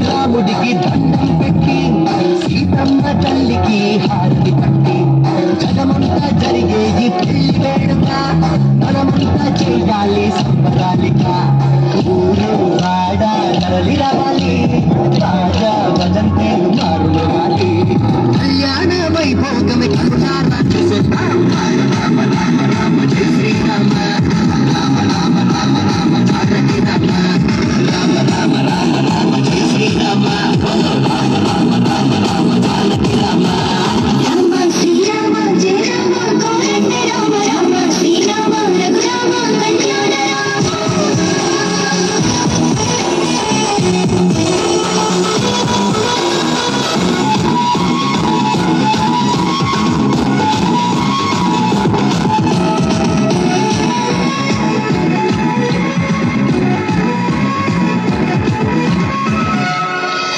రాముడికి దండం పెట్టి సీతమ్మ తల్లికి హారతి పట్టి జగమంతా జరిగేది పెళ్లి వేడుక మనమంతా చేయాలి సంబరాలిక ఊరు వాడ తరలి రావాలి రాజా భజంతేలు మారుమోగాలి కళ్యాణ వైభోగమే కరుణారా చూసేద్దాం రామ రామ రామ జయ శ్రీరామ రామ రామ రామ రామ జానకి రామ రామ రామ రామ రామ జయ శ్రీరామ రామ రామ రామ రామ జానకి రామ రామ శ్రీరామ జయ రామ కోదండ రామ రామ శ్రీరామ రఘురామ కళ్యాణ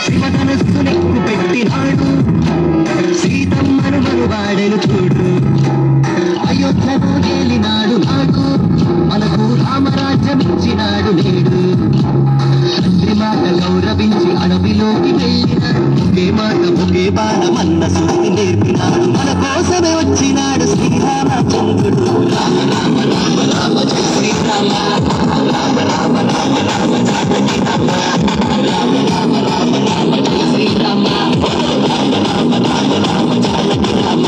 శివధనస్సునెక్కు పెట్టినాడు సీతమ్మను మనువాడెను చూడు అయోధ్యను ఏలినాడు నాడు మనకు రామరాజ్యమిచ్చినాడు నేడు తండ్రి మాట గౌరవించి అడవిలోకి వెళ్ళిన ఒకే మాట ఒకే బాణమన్న సూక్తి నేర్పినాడు మన కోసమే వచ్చినాడు శ్రీరామచంద్రుడు రామ రామ రామ రామ జయ శ్రీరామ రామ రామ రామ రామ జానకి రామ రామ రామ రామ రామ జయ శ్రీరామ రామ రామ రామ రామ జానకి రామ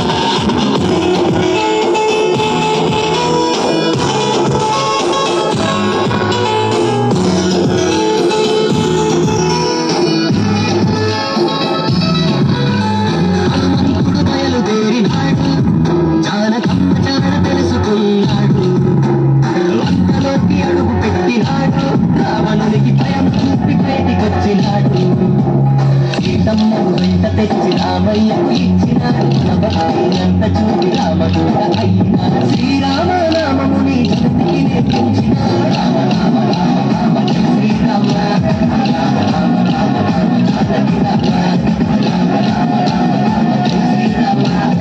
హనుమంతుడు బయలుదేరినాడు జానకమ్మ జాడ తెలుసుకున్నాడు లంకలోకి అడుగు పెట్టినాడు రావణునికి భయం చూపి బయటికొచ్చినాడు సీతమ్మను వెంట తెచ్చి రామయ్యకు ఇచ్చినాడు తన భక్తినంత చూపి రామదూత అయినాడు శ్రీరామనామముని జగతికి నేర్పించిన రామ రామ రామ రామ జయ శ్రీరామ రామ రామ రామ రామ జానకి రామ రామ రామ రామ రామ జయ శ్రీరామ రామ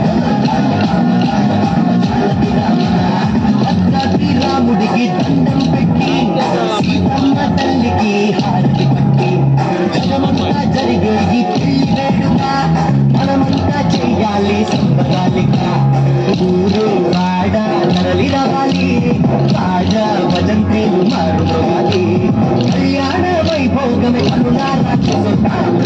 రామ రామ రామ జానకి రామ భద్రాద్రి రాముడికి దండం పెట్టి సీతమ్మ తల్లికి హారతి పట్టి జగమంతా జరిగేది పెళ్లి వేడుక మనమంతా చెయ్యాలి సంబరాలిక ఊరు వాడ తరలి రావాలి రాజా భజంతేలు మారుమోగాలి కళ్యాణ వైభోగమే కరుణారా చూసేద్దాం